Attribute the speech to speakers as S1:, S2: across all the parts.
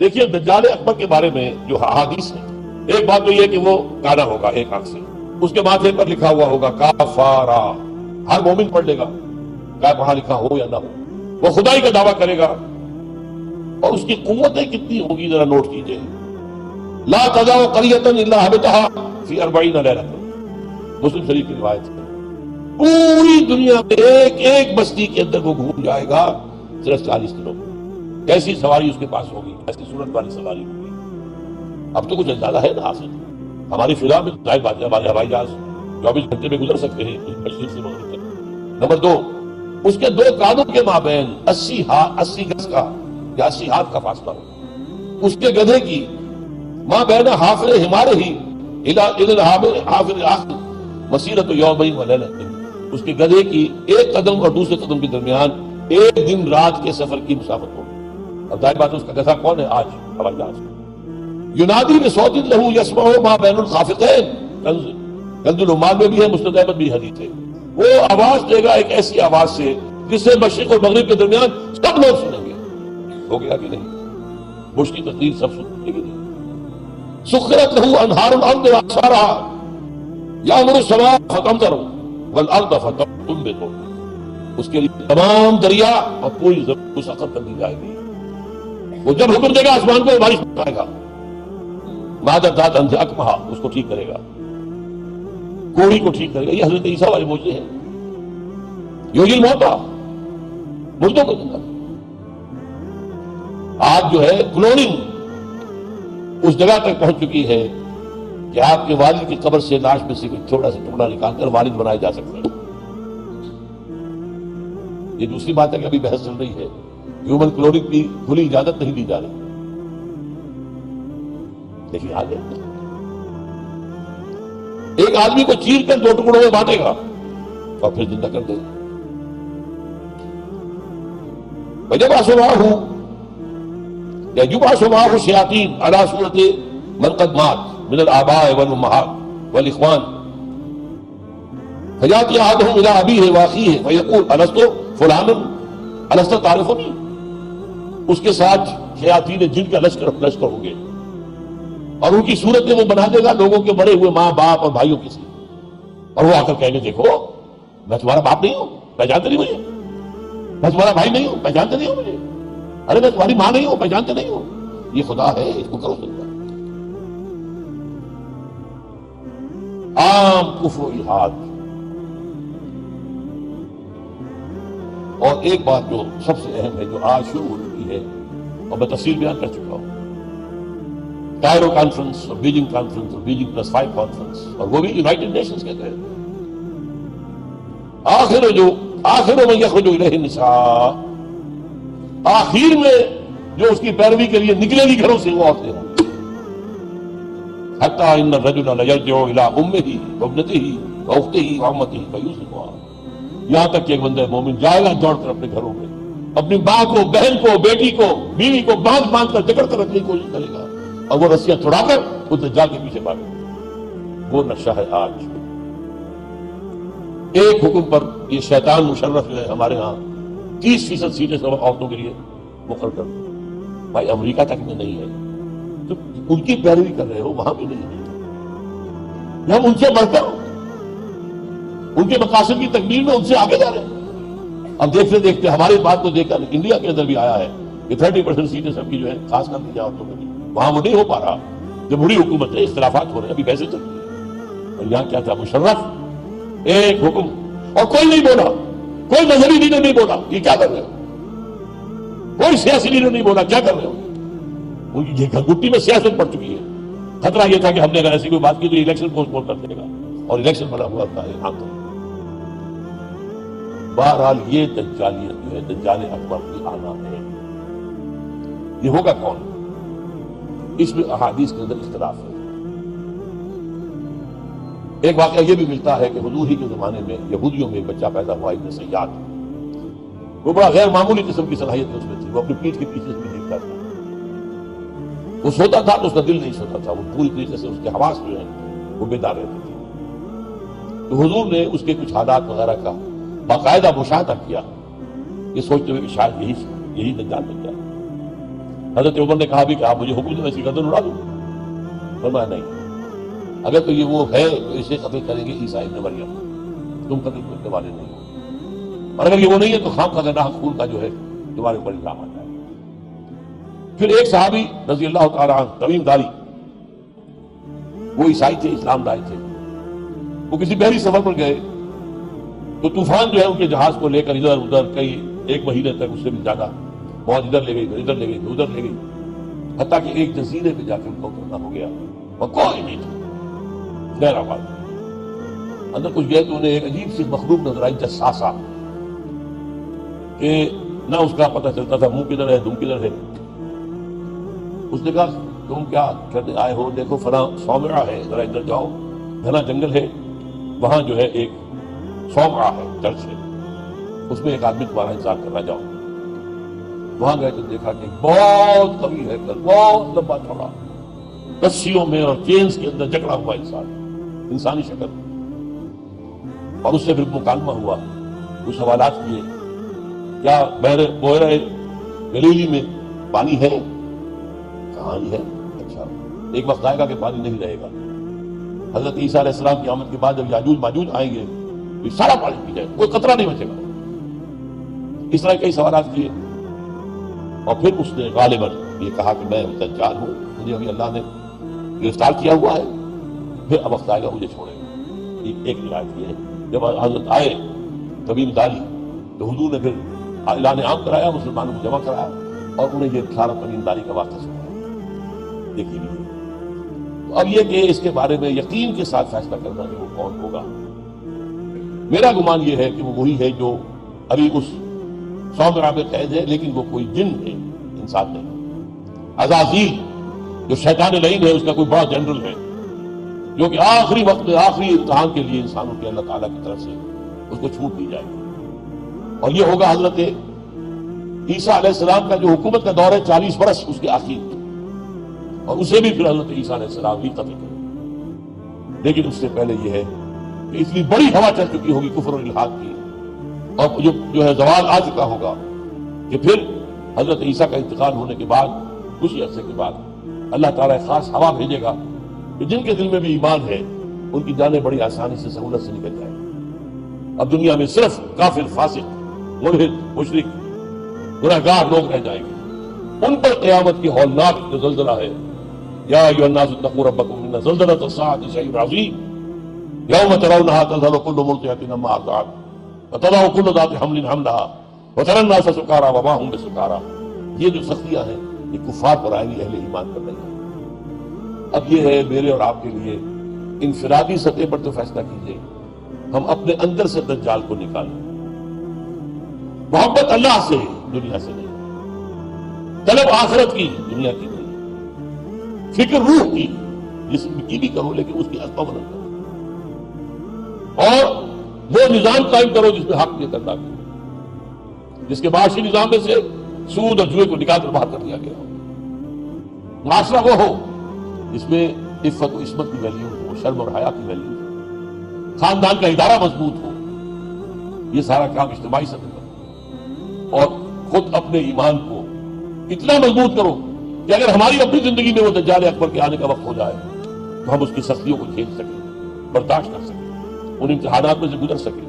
S1: دیکھیے دجال اکبر کے بارے میں جو احادیث ہے، ایک بات تو یہ کہ وہ کانا ہوگا ایک آنکھ سے، اس کے ماتھے پر لکھا ہوا ہوگا کافارا، ہر مومن پڑھ لے گا چاہے پڑھا لکھا ہو یا نہ ہو، وہ خدائی کا دعویٰ کرے گا، اور اس کی قوتیں کتنی ہوگی ذرا نوٹ کیجئے. لا تزال قریۃ الا حبطھا فی 40 لیلۃ، مسلم شریف کی روایت ہے. پوری دنیا میں ایک ایک بستی کے اندر وہ گھوم جائے گا صرف 40 دنوں میں. کیسی سواری اس کے پاس ہوگی، کیسی صورت والی سواری ہوگی. اب تو کچھ اندازہ ہے نا حاصل. ہماری فضا میں ظاہر بات ہے ہمارے ہوائی جہاز 24 گھنٹے میں گزر سکتے ہیں مشرق سے مغرب تک. نمبر 2، اس کے 2 کانوں کے مابین 80 گز کا یا 80 ہاتھ کا فاصلہ ہو. اس کے گدھے کی ماں بین حافر ہمارے ہی حافر آخر مسیرت یومین و لیلۃ، اس کے گدھے کی ایک قدم اور دوسرے قدم کے درمیان ایک دن رات کے سفر کی مسافت ہوگی. اب ظاہر بات ہے اس کا گدھا کون ہے آج ہوائی جہاز. ینادی بصوت لہ یسمع ما بین الخافقین، کنز العمال میں بھی ہے، مسند احمد بھی حدیث ہے. وہ آواز دے گا ایک ایسی آواز سے جس سے مشرق اور مغرب کے درمیان سب لوگ سنیں گے. ہو گیا کہ نہیں؟ بش کی تقریر سب سنیں گے نہیں. سخرت لہ انہار الارض واقصارها یامر السماء فتمطر والارض فتنبت، اس کے لیے تمام دریا اور پوری زمین مسخر کر دی جائے گی. وہ جب حکم دے گا آسمان کو بارش پائے گا. مادہ ذات انجاک مہا، اس کو ٹھیک کرے گا، کوڑی کو ٹھیک کرے گا. یہ حضرت عیسیٰ والے موجزے ہیں. یحیی الموتیٰ، مردوں کو زندہ. آج جو ہے کلوننگ اس جگہ تک پہنچ چکی ہے کہ آپ کے والد کی قبر سے لاش میں سے کوئی چھوٹا سا ٹکڑا نکال کر والد بنائے جا سکتے ہیں. یہ دوسری بات ہے کہ ابھی بحث چل رہی ہے، ہیومن کلوننگ کی کھلی اجازت نہیں دی جا رہی. لیکن آگے ایک آدمی کو چیر کر 2 ٹکڑوں میں بانٹے گا اور پھر زندہ کر دے گا. وَيَبْعَثُ مَعَهُ يَبْعَثُ مَعَهُ الشَّيَاطِينَ عَلَى صُورَةِ مَنْ قَدْ مَاتَ مِنَ الْآبَاءِ وَالْأُمَّهَاتِ وَالْإِخْوَانِ فَيَأْتِي أَحَدُهُمْ إِلَىٰ أَبِيهِ وَأَخِيهِ فَيَقُولُ أَلَسْتُ فُلَانًا أَلَسْتَ تَعْرِفُنِي. اس کے ساتھ شیاطین جن کا لشکر ہوں گے اور ان کی صورتیں وہ بنا دے گا لوگوں کے مرے ہوئے ماں باپ اور بھائیوں کی سی. اور وہ آ کر کہیں گے دیکھو میں تمہارا باپ نہیں ہوں، پہچانتے نہیں مجھے. میں تمہارا بھائی نہیں ہوں، پہچانتے نہیں ہو مجھے. ارے میں تمہاری ماں نہیں ہوں، پہچانتے نہیں ہو. یہ خدا ہے، اس کو کرو سکتا. عام کفر و الحاد. اور ایک بات جو سب سے اہم ہے جو آج شروع ہو چکی ہے اور میں تفصیل بیان کر چکا ہوں، کائرو کانفرنس اور بیجنگ کانفرنس اور بیجنگ +5 کانفرنس، اور وہ بھی یونائٹڈ نیشنز کے تحت. آخر میں یخرج الیہ النساء، آخر میں جو اس کی پیروی کے لیے نکلے گی گھروں سے وہ عورتیں ہوں. حتی ان الرجل لیرجع الی امہ وابنتہ واختہ وعمتہ فیوثقها، یہاں تک کہ ایک بندہ مومن جائے گا دوڑ کر اپنے گھروں میں اپنی ماں کو، بہن کو، بیٹی کو، بیوی کو باندھ کر جکڑ کر رکھنے کی کوشش کرے گا اور وہ رسیاں چھڑا کر اس دجال کے پیچھے بھاگے. وہ نقشہ ہے آج. ایک حکم پر یہ شیطان مشرف جو ہے ہمارے ہاں 30% سیٹیں سب عورتوں کے لیے مقرر کر دو. بھائی امریکہ تک میں نہیں ہے تو ان کی پیروی کر رہے ہو، وہاں بھی نہیں ہے. ہم ان سے بڑھ کر ان کے مقاصد کی تکمیل میں ان سے آگے جا رہے ہیں. اب دیکھتے دیکھتے ہماری بات کو دیکھ کر انڈیا کے اندر بھی آیا ہے کہ 30% سیٹیں سب کی جو ہے خاص کر دی عورتوں کے لیے. وہاں وہ نہیں ہو پا رہا، جمہوری حکومت ہے، اختلافات ہو رہے ہیں، ابھی بحثیں چل رہی ہیں. اور یہاں کیا تھا مشرف ایک حکم، اور کوئی نہیں بولا، کوئی مذہبی لیڈر نہیں بولا یہ کیا کر رہے ہو، کوئی سیاسی لیڈر نہیں بولا کیا کر رہے ہو. ان کی گھٹی میں سیاست پڑ چکی ہے. خطرہ یہ تھا کہ ہم نے اگر ایسی کوئی بات کی تو الیکشن پوسٹ پون کر دے گا، اور الیکشن بنا ہوا تھا عام طور. بہرحال یہ دجالیت جو ہے دجال اکبر کی آنا ہے. یہ ہوگا کون؟ اس میں احادیث کے اندر اختلاف ہے. ایک واقعہ یہ بھی ملتا ہے کہ حضور ہی کے زمانے میں یہودیوں میں ایک بچہ پیدا ہوا ابن سیاد. وہ بڑا غیر معمولی قسم کی صلاحیت اس میں تھی. وہ اپنی پیٹھ کے پیچھے سے بھی دیکھتا تھا. وہ سوتا تھا تو اس کا دل نہیں سوتا تھا. وہ پوری طریقے سے اس کے حواس جو ہیں وہ بیدار رہتے تھے. تو حضور نے اس کے کچھ حالات وغیرہ کا باقاعدہ مشاہدہ کیا، یہ سوچتے ہوئے کہ شاید یہی دجال بن جائے. حضرت عمر نے کہا بھی کہ آپ مجھے حکم دیں میں اس کی گردن اڑا دوں؟ فرمایا نہیں، اگر تو یہ وہ ہے تو اسے قتل کریں گے عیسیٰ ابن مریم، تم قتل کرنے والے نہیں ہو، اور اگر یہ وہ نہیں ہے تو خام خواہ ناحق خون کا جو ہے تمہارے اوپر الزام آ جائے۔ پھر ایک صحابی رضی اللہ تعالیٰ عنہ تمیم داری، وہ عیسائی تھے، اسلام لائے تھے، وہ کسی بحری سفر پر گئے تو طوفان جو ہے ان کے جہاز کو لے کر ادھر ادھر کئی ایک مہینے تک، اس سے بھی زیادہ، بہت ادھر لے گئی، ادھر لے گئی، ادھر لے گئی، حتیٰ کہ ایک جزیرے پہ جا کے ان کو اترنا ہو گیا، اور کوئی نہیں تھا، غیر آباد۔ اندر کچھ گئے تو انہیں ایک عجیب سی مخلوق نظر آئی، جساسا، کہ نہ اس کا پتہ چلتا تھا منہ کدھر ہے دم کدھر ہے۔ اس نے کہا تم کیا کرنے آئے ہو؟ دیکھو فلاں صومعہ ہے، ذرا ادھر جاؤ، گھنا جنگل ہے، وہاں جو ہے ایک صومعہ ہے، چرچ ہے، اس میں ایک آدمی تمہارا انتظار کر رہا، جاؤ۔ وہاں گئے تو دیکھا کہ بہت طویل ہے، بہت لمبا چوڑا، رسیوں میں اور چینز کے اندر جکڑا ہوا انسان، انسانی شکل، اور اس سے پھر مکالمہ ہوا، کچھ سوالات کیے، کیا بحیرہ گلیلی میں پانی ہے؟ کہاں ہے؟ اچھا، ایک وقت آئے گا کہ پانی نہیں رہے گا، حضرت عیسیٰ علیہ السلام کی آمد کے بعد جب یاجوج ماجوج آئیں گے تو سارا پانی پی جائے گا، کوئی قطرہ نہیں بچے گا۔ اس طرح کئی سوالات کیے، اور پھر اس نے غالباً یہ کہا کہ میں دجال ہوں، مجھے ابھی اللہ نے گرفتار کیا ہوا ہے، پھر اب وقت آئے گا مجھے چھوڑے گا۔ ایک روایت یہ ہے، جب حضرت آئے تمیم داری تو حضور نے پھر اعلان عام کرایا، مسلمانوں کو جمع کرایا، اور انہیں یہ سارا تمیم داری کا واقعہ سنایا۔ دیکھیے تو اب یہ کہ اس کے بارے میں یقین کے ساتھ فیصلہ کرنا کہ وہ کون ہوگا، میرا گمان یہ ہے کہ وہ وہی ہے جو ابھی اس صومعہ میں قید ہے، لیکن وہ کوئی جن ہے، انسان نہیں۔ عزازیل جو شیطان لعین ہے، اس کا کوئی بڑا جنرل ہے، جو کہ آخری وقت میں آخری امتحان کے لیے انسانوں کے اللہ تعالیٰ کی طرف سے اس کو چھوٹ دی جائے گی، اور یہ ہوگا حضرت عیسیٰ علیہ السلام کا جو حکومت کا دور ہے 40 برس اس کے آخر، اور اسے بھی پھر حضرت عیسیٰ علیہ السلام ہی قتل کریں۔ لیکن اس سے پہلے یہ ہے کہ اتنی بڑی ہوا چل چکی ہوگی کفر اور الحاد کی، اور جو ہے زوال آ چکا ہوگا، کہ پھر حضرت عیسیٰ کا انتقال ہونے کے بعد کچھ ہی عرصے کے بعد اللہ تعالیٰ ایک خاص ہوا بھیجے گا کہ جن کے دل میں بھی ایمان ہے ان کی جانیں بڑی آسانی سے سہولت سے نکل جائیں۔ اب دنیا میں صرف کافر، فاسق، ملحد، مشرک، گنہگار لوگ رہ جائیں گے، ان پر قیامت کی ہولناک جو زلزلہ ہے، یا ایھا الناس اتقوا ربکم ان زلزلۃ الساعۃ شیء عظیم یوم ترونھا تذہل کل مرضعۃ عما ارضعت وتضع کل ذات حمل حملها وتری الناس سکارى وما هم بسکارى۔ یہ جو سختیاں ہیں یہ کفار پر آئیں گی، اہل ایمان پر نہیں۔ اب یہ ہے میرے اور آپ کے لیے انفرادی سطح پر تو فیصلہ کیجئے، ہم اپنے اندر سے دجال کو نکالیں۔ محبت اللہ سے، دنیا سے نہیں، طلب آخرت کی، دنیا کی نہیں، فکر روح کی، جسم کی بھی کرو لیکن اس کی اسباب نہ کرو، اور وہ نظام قائم کرو جس میں حق یہ کرنا ہے، جس کے معاشی نظام میں سے سود اور جوئے کو نکال کر باہر کر دیا گیا ہو۔ معاشرہ وہ ہو جس میں عفت و عصمت کی ویلیو ہو، شرم اور حیا کی ویلیو ہو، خاندان کا ادارہ مضبوط ہو۔ یہ سارا کام اجتماعی سطح پر، اور خود اپنے ایمان کو اتنا مضبوط کرو کہ اگر ہماری اپنی زندگی میں وہ دجال اکبر کے آنے کا وقت ہو جائے تو ہم اس کی سختیوں کو جھیل سکیں، برداشت کر سکیں، ان امتحانات میں سے گزر سکیں،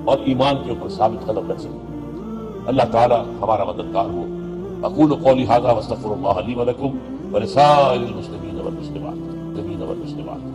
S1: اور ایمان کے اوپر ثابت قدم رہ سکیں۔ اللہ تعالی ہمارا مددگار ہو۔ اقول قولی ھذا واستغفر اللہ لی ولکم ولسائر المسلمین والمسلمات۔